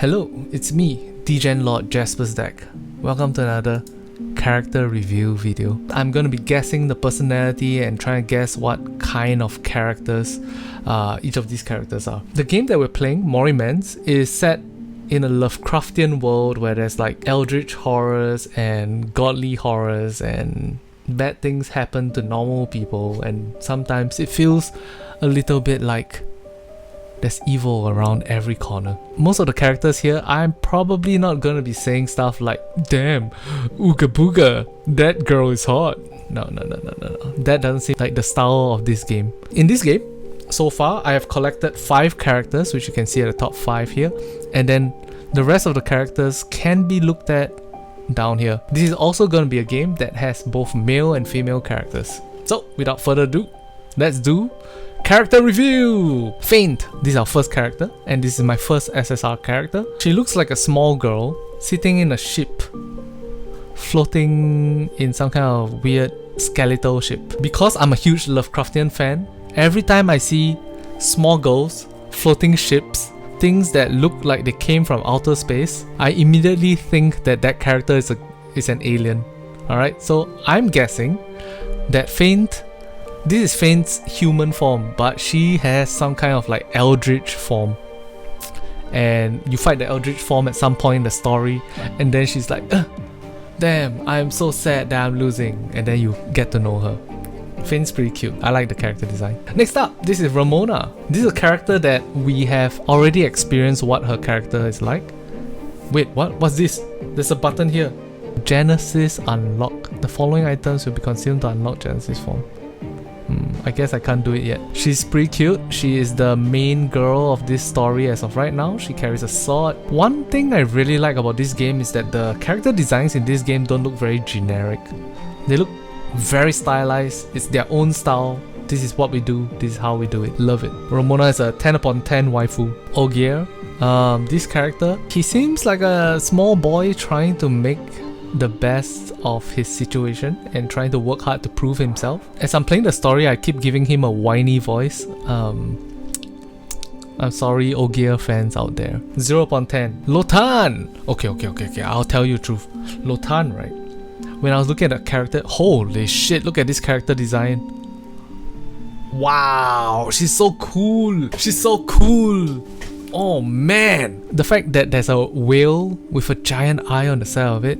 Hello, it's me, Degenlord Jasper's deck. Welcome to another character review video. I'm going to be guessing the personality and trying to guess what kind of characters each of these characters are. The game that we're playing, Morimens, is set in a Lovecraftian world where there's like eldritch horrors and godly horrors and bad things happen to normal people, and sometimes it feels a little bit like there's evil around every corner. Most of the characters here, I'm probably not gonna be saying stuff like, damn, ooga booga, that girl is hot. No. That doesn't seem like the style of this game. In this game, so far, I have collected 5 characters, which you can see at the top 5 here. And then the rest of the characters can be looked at down here. This is also gonna be a game that has both male and female characters. So, without further ado, let's do character review! Faint. This is our first character, and this is my first SSR character. She looks like a small girl sitting in a ship, floating in some kind of weird skeletal ship. Because I'm a huge Lovecraftian fan, every time I see small girls, floating ships, things that look like they came from outer space, I immediately think that that character is an alien. Alright, so I'm guessing that Faint, this is Faint's human form, but she has some kind of like eldritch form. And you fight the eldritch form at some point in the story, and then she's like, damn, I'm so sad that I'm losing. And then you get to know her. Faint's pretty cute. I like the character design. Next up, this is Ramona. This is a character that we have already experienced what her character is like. Wait, what? What's this? There's a button here. Genesis unlock. The following items will be consumed to unlock Genesis form. I guess I can't do it yet. She's pretty cute. She is the main girl of this story as of right now. She carries a sword. One thing I really like about this game is that the character designs in this game don't look very generic. They look very stylized. It's their own style. This is what we do. This is how we do it. Love it. Ramona is a 10 upon 10 waifu. Ogier. This character, he seems like a small boy trying to make the best of his situation and trying to work hard to prove himself. As I'm playing the story, I keep giving him a whiny voice. I'm sorry, Ogier fans out there. 0 upon 10. Lotan! Okay, I'll tell you the truth. Lotan, right? When I was looking at the character, holy shit, look at this character design. Wow, she's so cool. She's so cool. Oh man. The fact that there's a whale with a giant eye on the side of it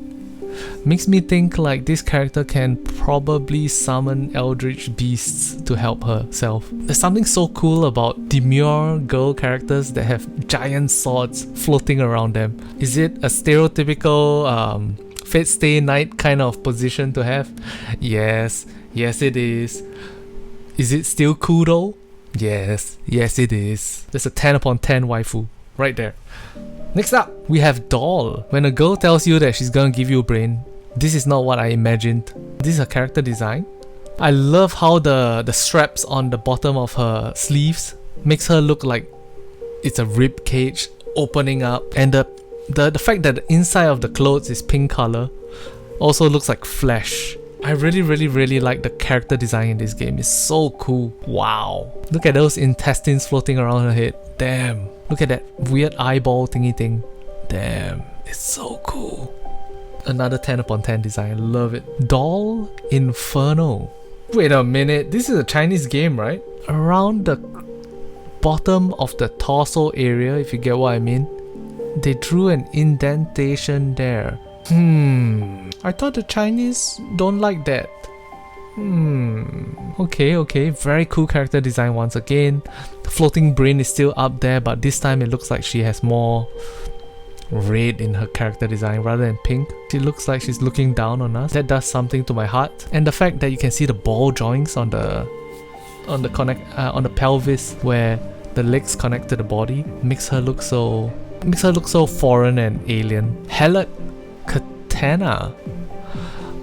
makes me think like this character can probably summon eldritch beasts to help herself. There's something so cool about demure girl characters that have giant swords floating around them. Is it a stereotypical Fate Stay Night kind of position to have? Yes it is. Is it still cool though? Yes it is. There's a 10 upon 10 waifu right there. Next up, we have Doll. When a girl tells you that she's gonna give you a brain, this is not what I imagined. This is her character design. I love how the straps on the bottom of her sleeves makes her look like it's a rib cage opening up, and the fact that the inside of the clothes is pink color also looks like flesh. I really like the character design in this game. It's so cool. Wow. Look at those intestines floating around her head. Damn. Look at that weird eyeball thingy thing. Damn. It's so cool. Another 10 upon 10 design. I love it. Doll Inferno. Wait a minute. This is a Chinese game, right? Around the bottom of the torso area, if you get what I mean, they drew an indentation there. I thought the Chinese don't like that. Okay, very cool character design once again. The floating brain is still up there, but this time it looks like she has more red in her character design rather than pink. She looks like she's looking down on us. That does something to my heart. And the fact that you can see the ball joints on the pelvis where the legs connect to the body makes her look so foreign and alien. Helot Katana.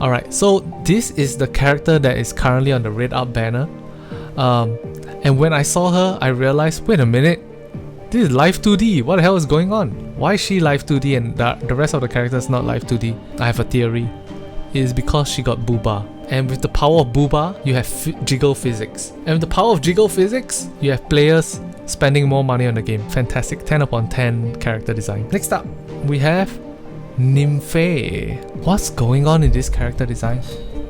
Alright, so this is the character that is currently on the red up banner. And when I saw her, I realized, wait a minute, this is live 2D. What the hell is going on? Why is she live 2D and the rest of the characters not live 2D? I have a theory. It is because she got booba. And with the power of booba, you have jiggle physics. And with the power of jiggle physics, you have players spending more money on the game. Fantastic. 10 upon 10 character design. Next up, we have Nymphe. What's going on in this character design?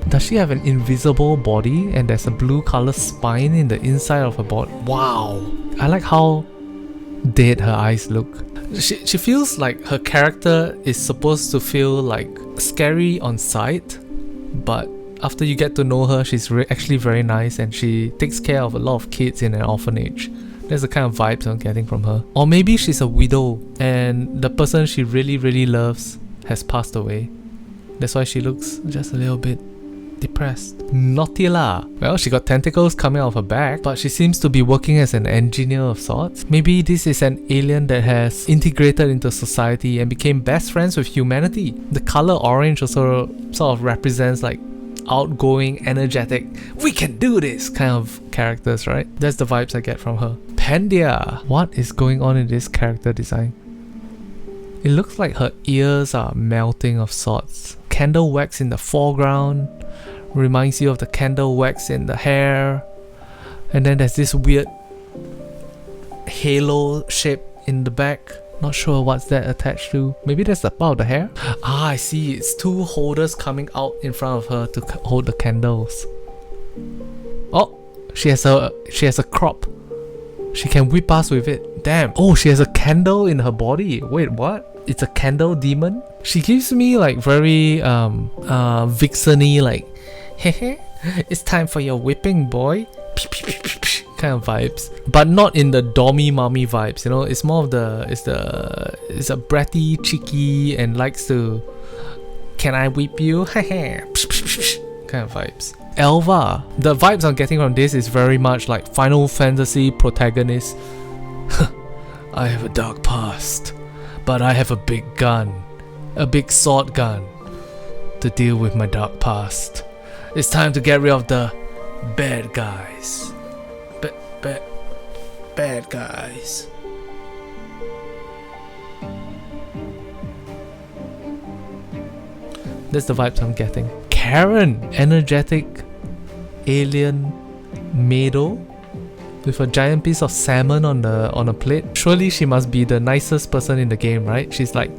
Does she have an invisible body and there's a blue color spine in the inside of her body? Wow. I like how dead her eyes look. She feels like her character is supposed to feel like scary on sight, but after you get to know her, she's actually very nice and she takes care of a lot of kids in an orphanage. That's the kind of vibes I'm getting from her. Or maybe she's a widow and the person she really loves has passed away. That's why she looks just a little bit depressed. Nautila. Well, she got tentacles coming out of her back, but she seems to be working as an engineer of sorts. Maybe this is an alien that has integrated into society and became best friends with humanity. The color orange also sort of represents like outgoing, energetic, we can do this kind of characters, right? That's the vibes I get from her. Pandia. What is going on in this character design? It looks like her ears are melting of sorts. Candle wax in the foreground reminds you of the candle wax in the hair, and then there's this weird halo shape in the back. Not sure what's that attached to. Maybe that's the part of the hair? Ah, I see. It's two holders coming out in front of her to hold the candles. Oh, she has a crop. She can whip us with it. Damn. Oh, she has a candle in her body. Wait, what? It's a candle demon? She gives me like very vixen-y, like, hehe, it's time for your whipping, boy. Kind of vibes, but not in the dommy mommy vibes, you know. It's more of it's a bratty, cheeky, and likes to, can I whip you? kind of vibes. Elva. The vibes I'm getting from this is very much like Final Fantasy protagonist. I have a dark past, but I have a big gun, a big sword gun, to deal with my dark past. It's time to get rid of the bad guys. Bad guys. That's the vibes I'm getting. Karen, energetic alien Mado with a giant piece of salmon on a plate. Surely she must be the nicest person in the game, right? She's like,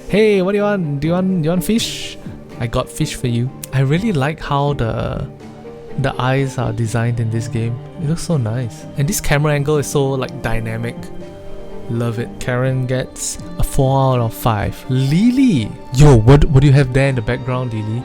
hey, what do you want? Do you want fish? I got fish for you. I really like how the eyes are designed in this game. It looks so nice. And this camera angle is so like dynamic. Love it. Karen gets a 4 out of 5. Lily! Yo, what do you have there in the background, Lily?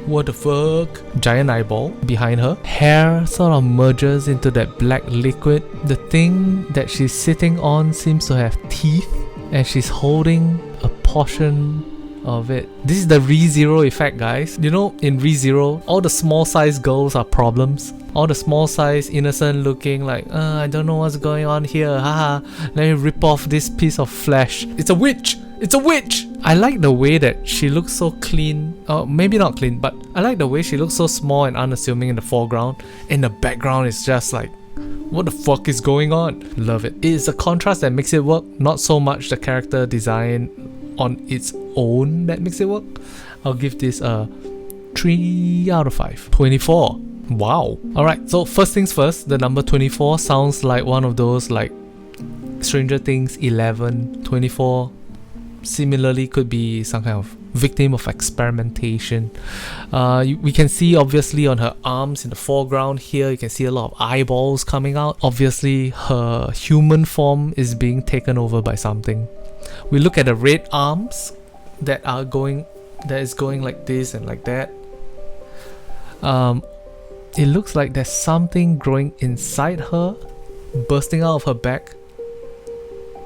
What the fuck? Giant eyeball behind her. Hair sort of merges into that black liquid. The thing that she's sitting on seems to have teeth, and she's holding a portion of it. This is the ReZero effect, guys. You know, in ReZero, all the small size girls are problems. All the small size, innocent looking, like, I don't know what's going on here, haha, let me rip off this piece of flesh. It's a witch! It's a witch! I like the way that she looks so clean, maybe not clean, but I like the way she looks so small and unassuming in the foreground. In the background, it's just like, what the fuck is going on? Love it. It is a contrast that makes it work, not so much the character design on its own that makes it work. I'll give this a 3 out of 5. 24. Wow. Alright, so first things first, the number 24 sounds like one of those like Stranger Things 11, 24. Similarly could be some kind of victim of experimentation. We can see obviously on her arms in the foreground here, you can see a lot of eyeballs coming out. Obviously her human form is being taken over by something. We look at the red arms that is going like this and like that. It looks like there's something growing inside her, bursting out of her back,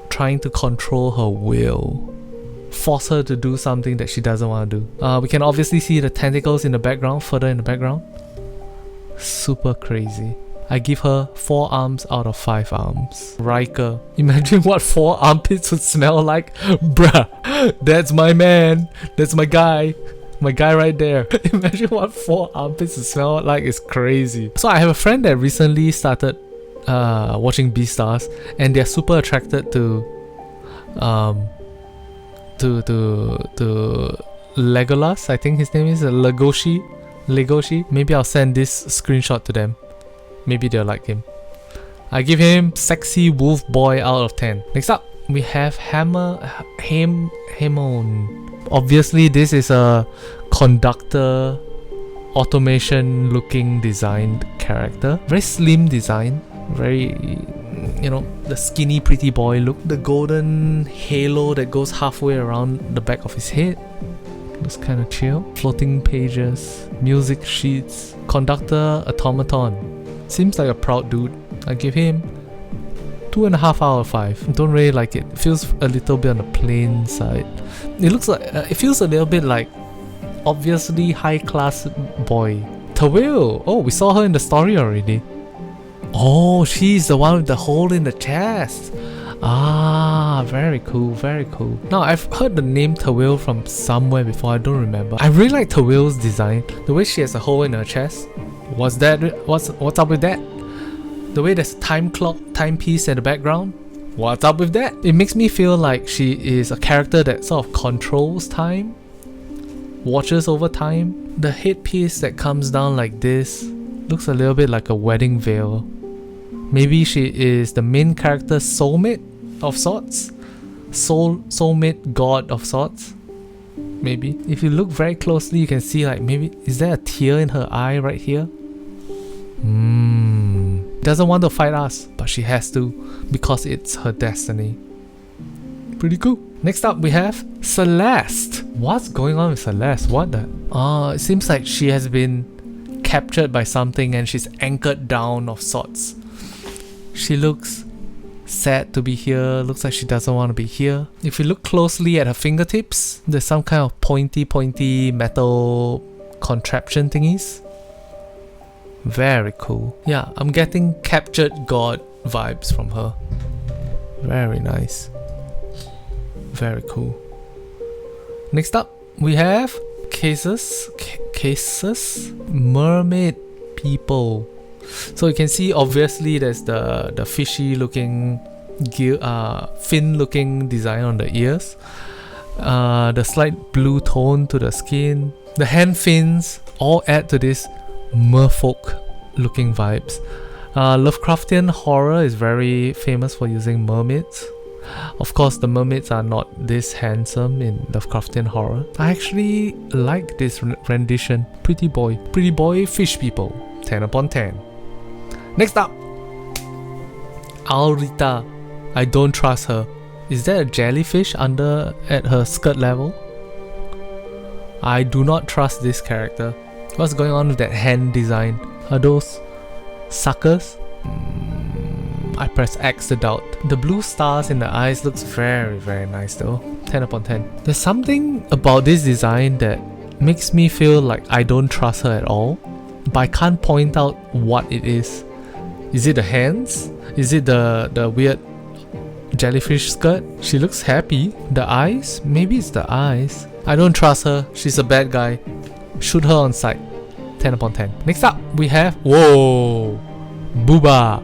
trying to control her will, force her to do something that she doesn't want to do. We can obviously see the tentacles in the background, further in the background. Super crazy. I give her 4 arms out of 5 arms. Riker. Imagine what 4 armpits would smell like. Bruh, that's my man. That's my guy. My guy right there. Imagine what 4 armpits would smell like. It's crazy. So I have a friend that recently started watching Beastars, and they're super attracted to Legolas. I think his name is Legoshi. Maybe I'll send this screenshot to them. Maybe they'll like him. I give him sexy wolf boy out of 10. Next up, we have Hamon. Obviously, this is a conductor automation looking designed character. Very slim design. Very, you know, the skinny pretty boy look. The golden halo that goes halfway around the back of his head. Looks kind of chill. Floating pages, music sheets, conductor automaton. Seems like a proud dude. I give him 2.5 out of 5. Don't really like it. Feels a little bit on the plain side. It looks like it feels a little bit like obviously high class boy. Tawil. Oh, we saw her in the story already. Oh, she's the one with the hole in the chest. Ah, very cool, very cool. Now, I've heard the name Tawil from somewhere before, I don't remember. I really like Tawil's design. The way she has a hole in her chest. What's up with that? The way there's a time clock, timepiece in the background. What's up with that? It makes me feel like she is a character that sort of controls time, watches over time. The headpiece that comes down like this looks a little bit like a wedding veil. Maybe she is the main character's soulmate of sorts? Soulmate god of sorts? Maybe. If you look very closely, you can see like maybe, is there a tear in her eye right here? Doesn't want to fight us, but she has to because it's her destiny. Pretty cool. Next up we have Celeste. What's going on with Celeste? What the? It seems like she has been captured by something and she's anchored down of sorts. She looks sad to be here. Looks like she doesn't want to be here. If you look closely at her fingertips, there's some kind of pointy metal contraption thingies. Very cool. Yeah, I'm getting captured god vibes from her. Very nice. Very cool. Next up, we have cases. Mermaid people. So you can see obviously there's the fishy looking fin looking design on the ears. The slight blue tone to the skin. The hand fins all add to this merfolk looking vibes. Lovecraftian horror is very famous for using mermaids. Of course, the mermaids are not this handsome in Lovecraftian horror. I actually like this rendition. Pretty boy fish people. 10 upon 10. Next up, Alrita. I don't trust her. Is there a jellyfish under at her skirt level? I do not trust this character. What's going on with that hand design? Are those suckers? I press X to doubt. The blue stars in the eyes looks very nice though. 10 upon 10. There's something about this design that makes me feel like I don't trust her at all, but I can't point out what it is. Is it the hands? Is it the weird jellyfish skirt? She looks happy. The eyes? Maybe it's the eyes. I don't trust her. She's a bad guy. Shoot her on sight. 10 upon 10. Next up, we have... Whoa! Booba!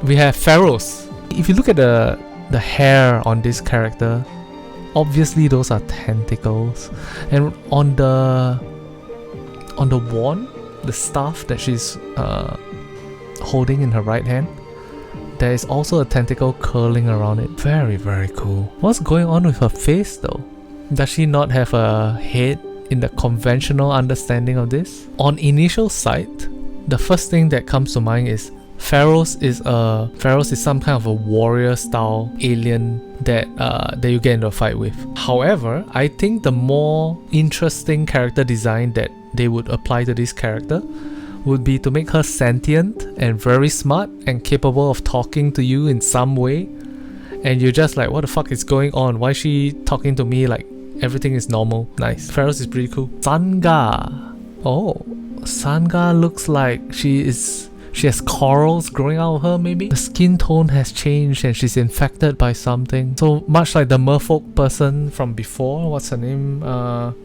We have Pharaohs. If you look at the hair on this character, obviously those are tentacles. And on the wand, the staff that she's holding in her right hand, there is also a tentacle curling around it. Very cool. What's going on with her face though? Does she not have a head in the conventional understanding of this? On initial sight, the first thing that comes to mind is Pharaohs is some kind of a warrior style alien that you get into a fight with. However, I think the more interesting character design that they would apply to this character would be to make her sentient and very smart and capable of talking to you in some way, and you're just like, what the fuck is going on? Why is she talking to me like everything is normal? Nice. Pharaohs is pretty cool. Sangha. Oh, Sangha looks like she has corals growing out of her maybe? The skin tone has changed and she's infected by something. So much like the merfolk person from before, what's her name?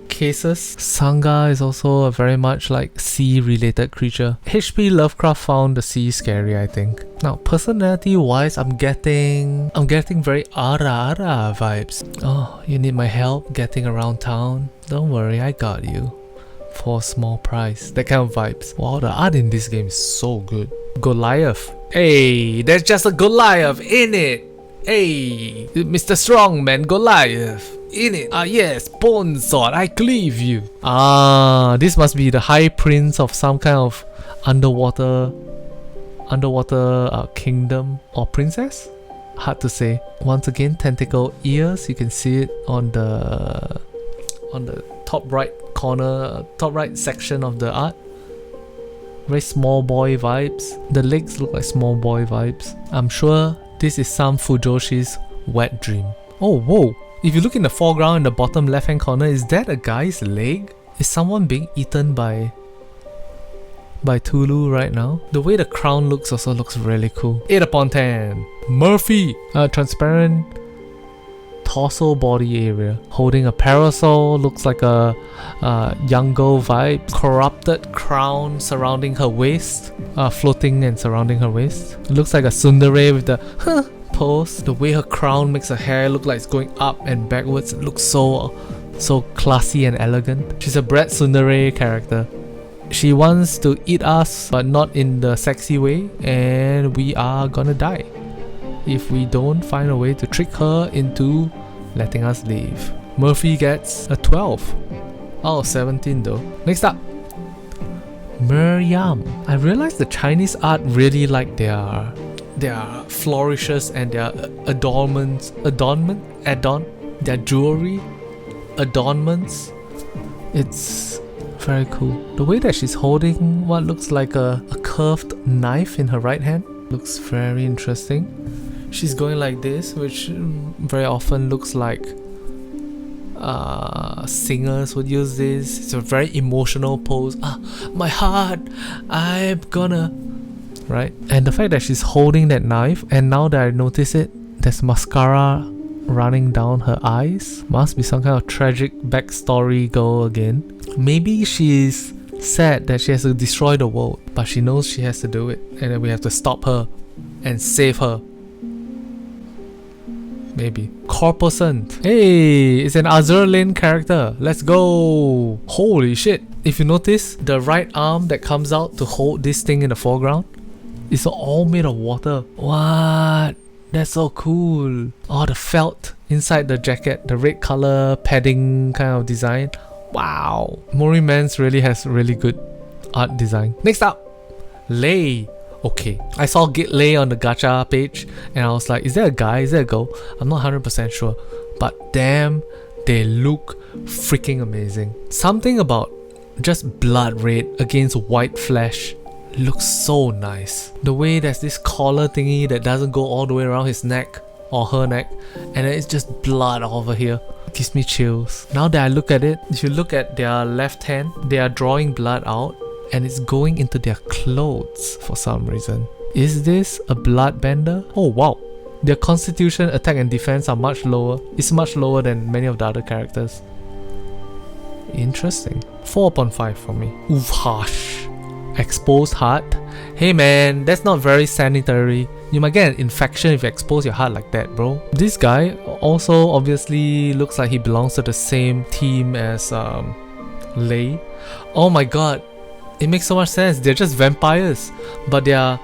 Cases. Sangha is also a very much like sea related creature. H.P. Lovecraft found the sea scary, I think. Now personality wise, I'm getting very ara vibes. Oh, you need my help getting around town? Don't worry, I got you. For a small price. That kind of vibes. Wow, the art in this game is so good. Goliath. Hey, there's just a Goliath in it. Hey, Mr. Strongman Goliath. In it. Ah yes, bone sword, I cleave you. Ah, this must be the high prince of some kind of underwater kingdom or princess? Hard to say. Once again, tentacle ears. You can see it on the top right corner, top right section of the art. Very small boy vibes. The legs look like small boy vibes. I'm sure this is some Fujoshi's wet dream. Oh, whoa. If you look in the foreground in the bottom left hand corner, is that a guy's leg? Is someone being eaten by Tulu right now? The way the crown looks also looks really cool. 8 upon 10. Murphy! Transparent torso body area. Holding a parasol, looks like a young girl vibe. Corrupted crown surrounding her waist. Floating and surrounding her waist. Looks like a tsundere with the pose. The way her crown makes her hair look like it's going up and backwards. It looks so classy and elegant. She's a brat tsundere character. She wants to eat us, but not in the sexy way, and we are gonna die if we don't find a way to trick her into letting us leave. Murphy gets a 12 out of 17 though. Next up, Miriam. I realized the Chinese art really like their flourishes and their their jewelry, adornments. It's very cool. The way that she's holding what looks like a curved knife in her right hand looks very interesting. She's going like this, which very often looks like singers would use this. It's a very emotional pose. My heart, I'm gonna... Right? And the fact that she's holding that knife, and now that I notice it, there's mascara running down her eyes. Must be some kind of tragic backstory girl again. Maybe she's sad that she has to destroy the world, but she knows she has to do it, and then we have to stop her and save her. Maybe. Corposant. Hey, it's an Azur Lane character. Let's go. Holy shit. If you notice, the right arm that comes out to hold this thing in the foreground is all made of water. What? That's so cool. Oh, the felt inside the jacket, the red color padding kind of design. Wow. Morimens really has really good art design. Next up, Lei. Okay, I saw Git Lei on the gacha page and I was like, is that a guy? Is that a girl? I'm not 100% sure. But damn, they look freaking amazing. Something about just blood red against white flesh looks so nice. The way there's this collar thingy that doesn't go all the way around his neck or her neck, and then it's just blood over here. It gives me chills. Now that I look at it, if you look at their left hand, they are drawing blood out and it's going into their clothes for some reason. Is this a bloodbender? Oh wow. Their constitution, attack and defense are much lower. It's much lower than many of the other characters. Interesting. 4 upon 5 for me. Oof, harsh. Exposed heart. Hey man, that's not very sanitary. You might get an infection if you expose your heart like that, bro. This guy also obviously looks like he belongs to the same team as Lei. Oh my god. It makes so much sense. They're just vampires, but they're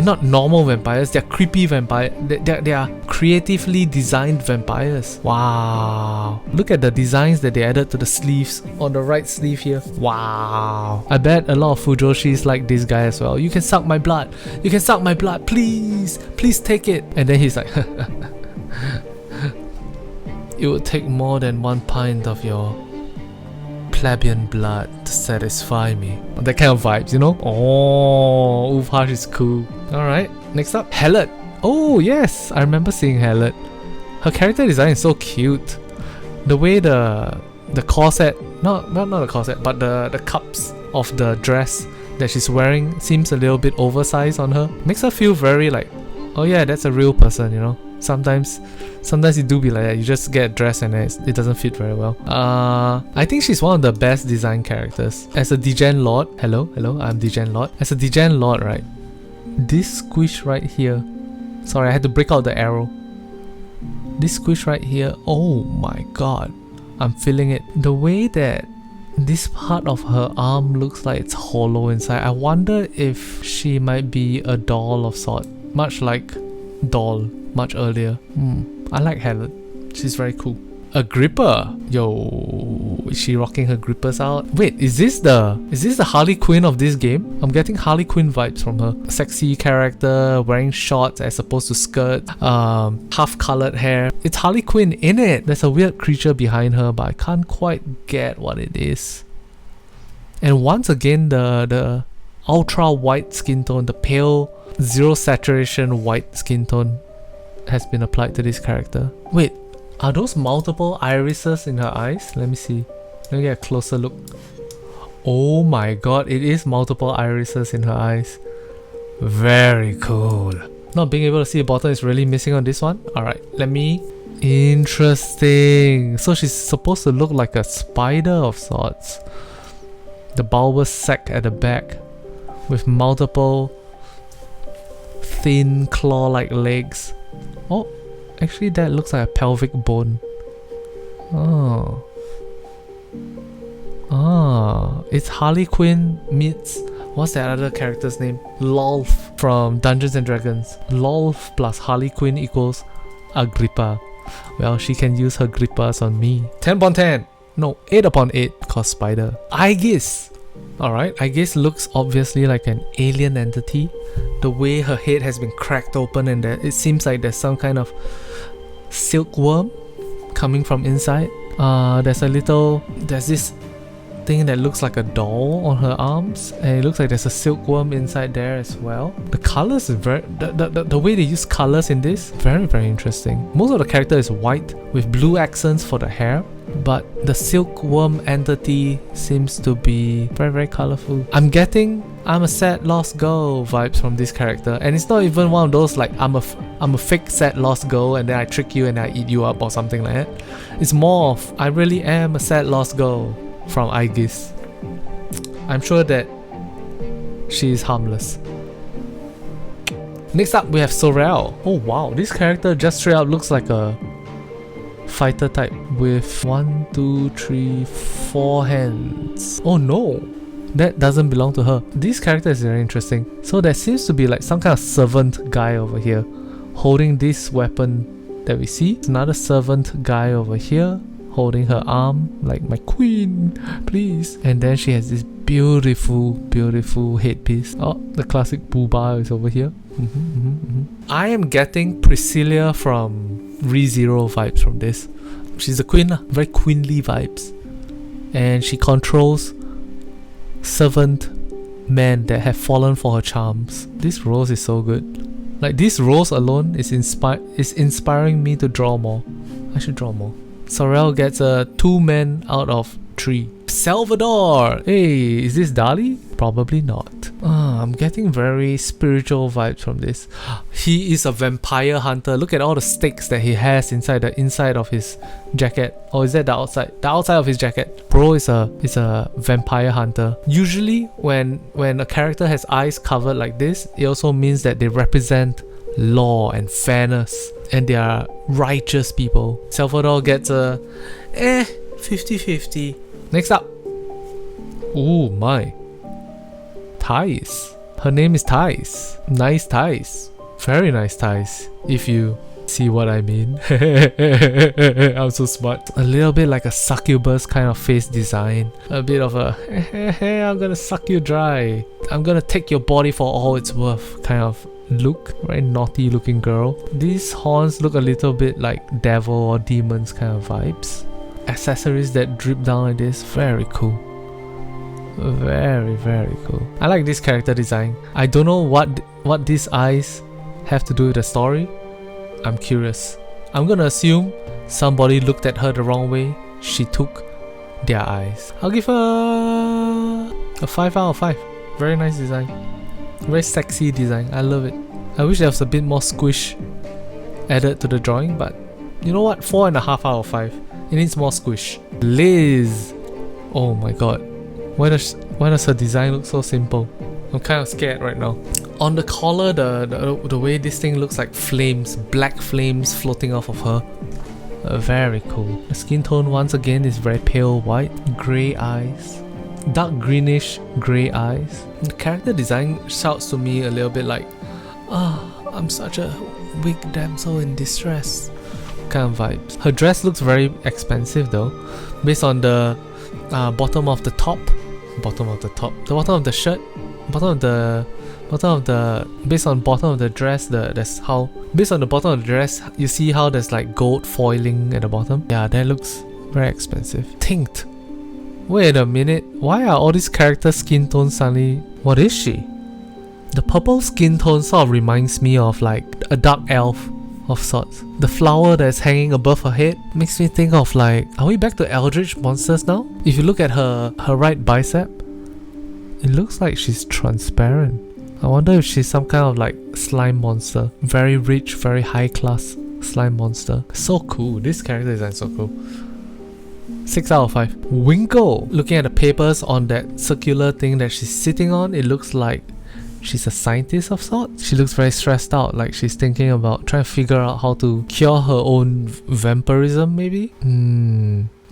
not normal vampires. They're creepy vampires. They are creatively designed vampires. Wow! Look at the designs that they added to the sleeves on the right sleeve here. Wow! I bet a lot of Fujoshis like this guy as well. You can suck my blood. You can suck my blood. Please, please take it. And then he's like, it would take more than 1 pint of your plebeian blood to satisfy me. That kind of vibes, you know? Oh, Ufhash is cool. Alright, next up, Hellet. Oh yes, I remember seeing Hellet. Her character design is so cute. The way the corset, not the corset, but the cups of the dress that she's wearing seems a little bit oversized on her. Makes her feel very like, oh yeah, that's a real person, you know? Sometimes you do be like that. You just get dressed and it doesn't fit very well. I think she's one of the best design characters. As a Degenlord, hello, I'm Degenlord. As a Degenlord, right? This squish right here. Sorry, I had to break out the arrow. This squish right here. Oh my god, I'm feeling it. The way that this part of her arm looks like it's hollow inside. I wonder if she might be a doll of sort, much like Doll much earlier. I like Helen. She's very cool. A gripper. Yo, is she rocking her grippers out? Wait, is this the Harley Quinn of this game? I'm getting Harley Quinn vibes from her. Sexy character, wearing shorts as opposed to skirt, half colored hair. It's Harley Quinn in it. There's a weird creature behind her, but I can't quite get what it is. And once again, the ultra white skin tone, the pale zero saturation white skin tone has been applied to this character. Wait, are those multiple irises in her eyes? Let me see. Let me get a closer look. Oh my god, it is multiple irises in her eyes. Very cool. Not being able to see a bottom is really missing on this one. Alright, let me... Interesting. So she's supposed to look like a spider of sorts. The bulbous sac at the back with multiple thin claw-like legs. Oh, actually that looks like a pelvic bone. Oh. Ah, it's Harley Quinn meets... What's that other character's name? Lolf from Dungeons and Dragons. Lolf plus Harley Quinn equals Agrippa. Well, she can use her grippas on me. 10 upon 10. No, 8 upon 8 cause spider. Aegis. Alright, Aegis looks obviously like an alien entity. The way her head has been cracked open and it seems like there's some kind of silkworm coming from inside. There's this thing that looks like a doll on her arms, and it looks like there's a silkworm inside there as well. The colors is very... The way they use colors in this, very, very interesting. Most of the character is white with blue accents for the hair, but the silkworm entity seems to be very, very colorful. I'm getting I'm a sad lost girl vibes from this character, and it's not even one of those like I'm a fake sad lost girl and then I trick you and I eat you up or something like that. It's more of I really am a sad lost girl from Aegis. I'm sure that she is harmless. Next up we have Sorel. Oh wow, this character just straight up looks like a fighter type with 1, 2, 3, 4 hands. Oh no, that doesn't belong to her. This character is very interesting. So there seems to be like some kind of servant guy over here holding this weapon that we see. It's another servant guy over here holding her arm like my queen, please. And then she has this beautiful, beautiful headpiece. Oh, the classic booba is over here. I am getting Priscilla from ReZero vibes from this. She's a queen, very queenly vibes. And she controls servant men that have fallen for her charms. This rose is so good. Like this rose alone is inspiring me to draw more. I should draw more. Sorel gets a 2 men out of 3. Salvador! Hey, is this Dali? Probably not. I'm getting very spiritual vibes from this. He is a vampire hunter. Look at all the stakes that he has inside the inside of his jacket. Or is that the outside? The outside of his jacket. Bro is a vampire hunter. Usually when a character has eyes covered like this, it also means that they represent law and fairness, and they are righteous people. Salvador gets a 50-50. Next up. Oh my. Thais. Her name is Thais. Nice Thais. Very nice Thais, if you see what I mean. I'm so smart. A little bit like a succubus kind of face design. A bit of a I'm gonna suck you dry, I'm gonna take your body for all it's worth kind of look. Very naughty looking girl. These horns look a little bit like devil or demons kind of vibes. Accessories that drip down like this, very cool. Very, very cool. I like this character design. I don't know what these eyes have to do with the story. I'm curious. I'm gonna assume somebody looked at her the wrong way. She took their eyes. I'll give her a 5 out of 5. Very nice design. Very sexy design. I love it. I wish there was a bit more squish added to the drawing, but you know what? 4.5 out of 5. It needs more squish. Liz. Oh my god. Why does her design look so simple? I'm kind of scared right now. On the collar, the way this thing looks like flames, black flames floating off of her. Very cool. The skin tone once again is very pale white, grey eyes, dark greenish grey eyes. The character design shouts to me a little bit like, I'm such a weak damsel in distress kind of vibes. Her dress looks very expensive though, based on the bottom of the shirt, based on bottom of the dress, based on the bottom of the dress, you see how there's like gold foiling at the bottom. Yeah, that looks very expensive. Tinked. Wait a minute, why are all these characters' skin tones suddenly... What is she? The purple skin tone sort of reminds me of like a dark elf of sorts. The flower that's hanging above her head makes me think of like... Are we back to eldritch monsters now? If you look at her right bicep, it looks like she's transparent. I wonder if she's some kind of like slime monster. Very rich, very high class slime monster. So cool. This character design is so cool. 6 out of 5. Winkle. Looking at the papers on that circular thing that she's sitting on, it looks like she's a scientist of sorts. She looks very stressed out, like she's thinking about trying to figure out how to cure her own vampirism maybe?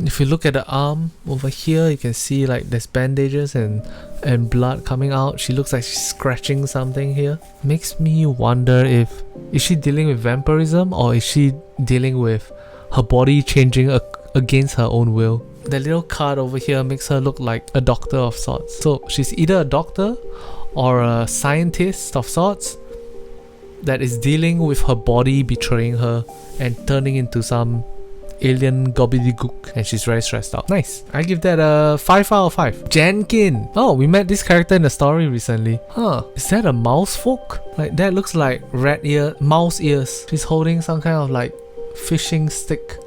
If you look at the arm over here, you can see like there's bandages and blood coming out. She looks like she's scratching something here. Makes me wonder if... Is she dealing with vampirism, or is she dealing with her body changing against her own will? The little card over here makes her look like a doctor of sorts. So she's either a doctor or a scientist of sorts that is dealing with her body betraying her and turning into some alien gobbledygook, and she's very stressed out. Nice. I give that a 5 out of 5. Jankin. Oh, we met this character in the story recently. Is that a mouse folk? Like that looks like mouse ears. She's holding some kind of like fishing stick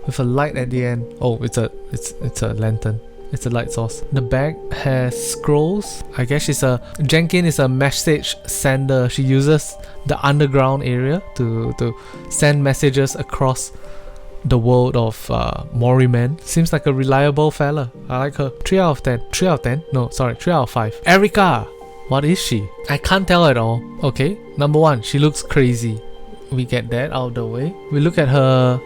with a light at the end. Oh, it's a lantern. It's a light source. The bag has scrolls. I guess Jankin is a message sender. She uses the underground area to send messages across the world of Morimens. Seems like a reliable fella. I like her. 3 out of 10. 3 out of 10? No, sorry, 3 out of 5. Erica! What is she? I can't tell at all. Okay, number 1, she looks crazy. We get that out of the way. We look at her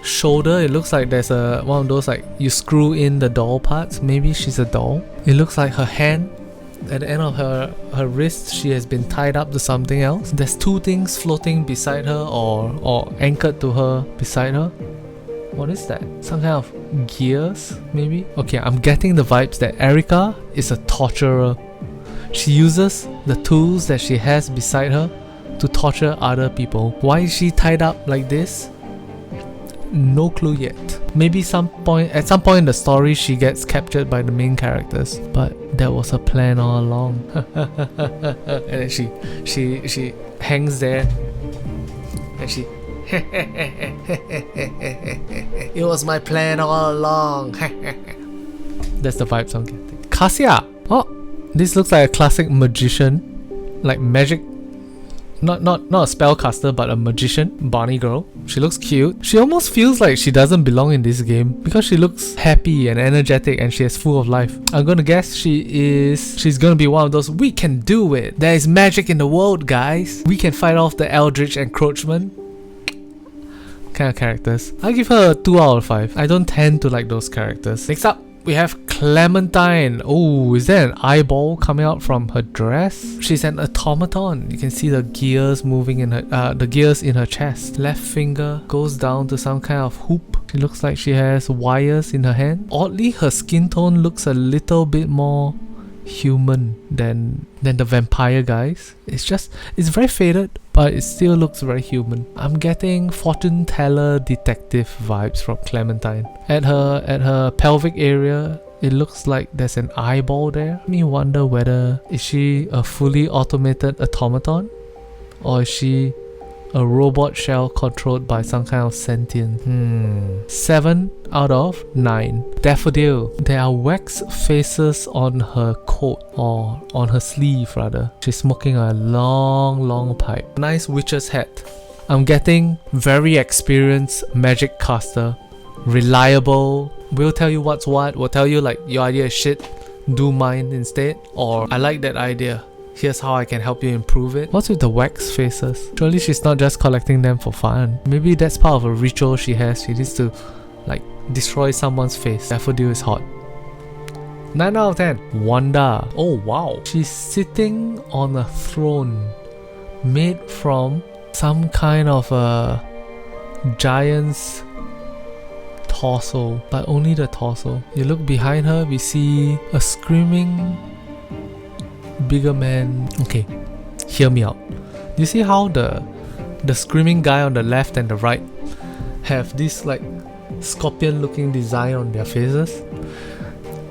shoulder. It looks like there's one of those like you screw in the doll parts. Maybe she's a doll. It looks like her hand, at the end of her wrist, she has been tied up to something else. There's 2 things floating beside her or anchored to her beside her. What is that? Some kind of gears maybe? Okay, I'm getting the vibes that Erica is a torturer. She uses the tools that she has beside her to torture other people. Why is she tied up like this? No clue yet. Maybe at some point in the story she gets captured by the main characters, but that was her plan all along. And then she hangs there and she it was my plan all along. That's the vibes I'm getting. Cassia! Oh, this looks like a classic magician, like magic. Not a spellcaster, but a magician. Bonnie girl. She looks cute. She almost feels like she doesn't belong in this game because she looks happy and energetic and she is full of life. I'm gonna guess she's gonna be one of those, we can do it. There is magic in the world, guys. We can fight off the eldritch encroachment kind of characters. I give her a 2 out of 5. I don't tend to like those characters. Next up, we have Clementine. Oh, is there an eyeball coming out from her dress? She's an automaton. You can see the gears moving in her, the gears in her chest. Left finger goes down to some kind of hoop. She looks like she has wires in her hand. Oddly, her skin tone looks a little bit more human than the vampire guys. It's very faded, but it still looks very human. I'm getting fortune teller detective vibes from Clementine. At her pelvic area, it looks like there's an eyeball there. Makes me wonder whether is she a fully automated automaton, or is she a robot shell controlled by some kind of sentient. 7 out of 9. Daffodil. There are wax faces on her coat, or on her sleeve rather. She's smoking a long pipe. Nice witch's hat. I'm getting very experienced magic caster. Reliable. Will tell you what's what. Will tell you like your idea is shit, do mine instead. Or I like that idea. Here's how I can help you improve it. What's with the wax faces? Surely she's not just collecting them for fun. Maybe that's part of a ritual she has. She needs to like destroy someone's face. Daffodil is hot. 9 out of 10. Wanda. Oh wow. She's sitting on a throne made from some kind of a giant's torso, but only the torso. You look behind her, we see a screaming bigger man. Okay, hear me out. You see how the screaming guy on the left and the right have this like scorpion looking design on their faces?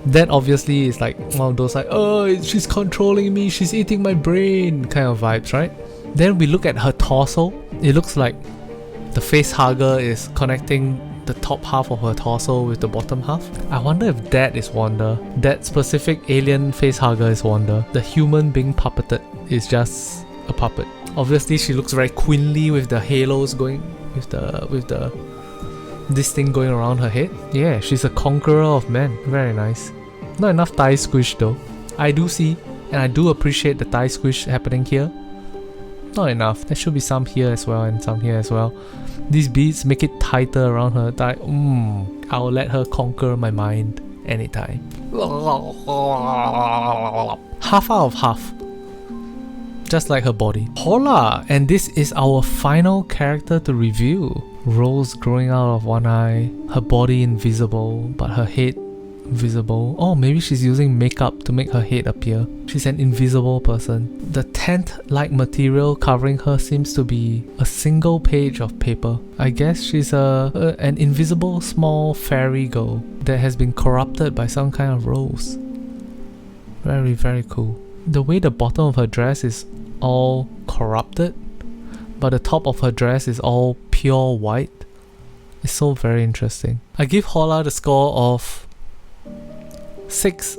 That obviously is like one of those like, oh, she's controlling me, she's eating my brain kind of vibes, right? Then we look at her torso. It looks like the face hugger is connecting the top half of her torso with the bottom half. I wonder if that is Wanda. That specific alien face hugger is Wanda. The human being puppeted is just a puppet. Obviously she looks very queenly with the halos going, with the this thing going around her head. Yeah, she's a conqueror of men. Very nice. Not enough thigh squish though. I do see and I do appreciate the thigh squish happening here. Not enough. There should be some here as well and some here as well. These beads make it tighter around her thigh. I'll let her conquer my mind anytime. Half out of half. Just like her body. Hola! And this is our final character to review. Rose growing out of one eye. Her body invisible, but her head visible. Oh, maybe she's using makeup to make her head appear. She's an invisible person. The tent-like material covering her seems to be a single page of paper. I guess she's an invisible small fairy girl that has been corrupted by some kind of rose. Very, very cool. The way the bottom of her dress is all corrupted, but the top of her dress is all pure white. It's so very interesting. I give Hola the score of 6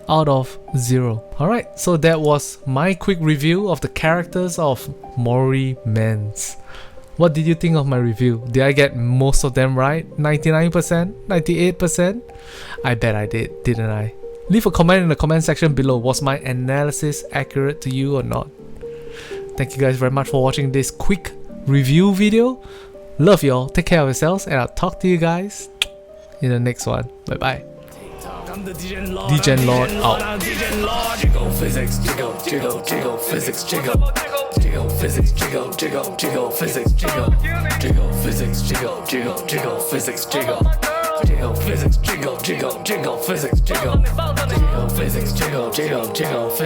out of 0. Alright, so that was my quick review of the characters of Morimens. What did you think of my review? Did I get most of them right? 99%? 98%? I bet I did, didn't I? Leave a comment in the comment section below. Was my analysis accurate to you or not? Thank you guys very much for watching this quick review video. Love y'all, take care of yourselves, and I'll talk to you guys in the next one. Bye bye. Degenlord out. Jiggle physics, jiggle, jiggle, jiggle physics, jiggle. Jiggle physics, jiggle, jiggle, jiggle physics, jiggle. Jiggle physics, jiggle, jiggle, jiggle physics, jiggle. Jiggle physics, jiggle, jiggle, jiggle physics, jiggle. Jiggle physics, jiggle, jiggle, jiggle physics.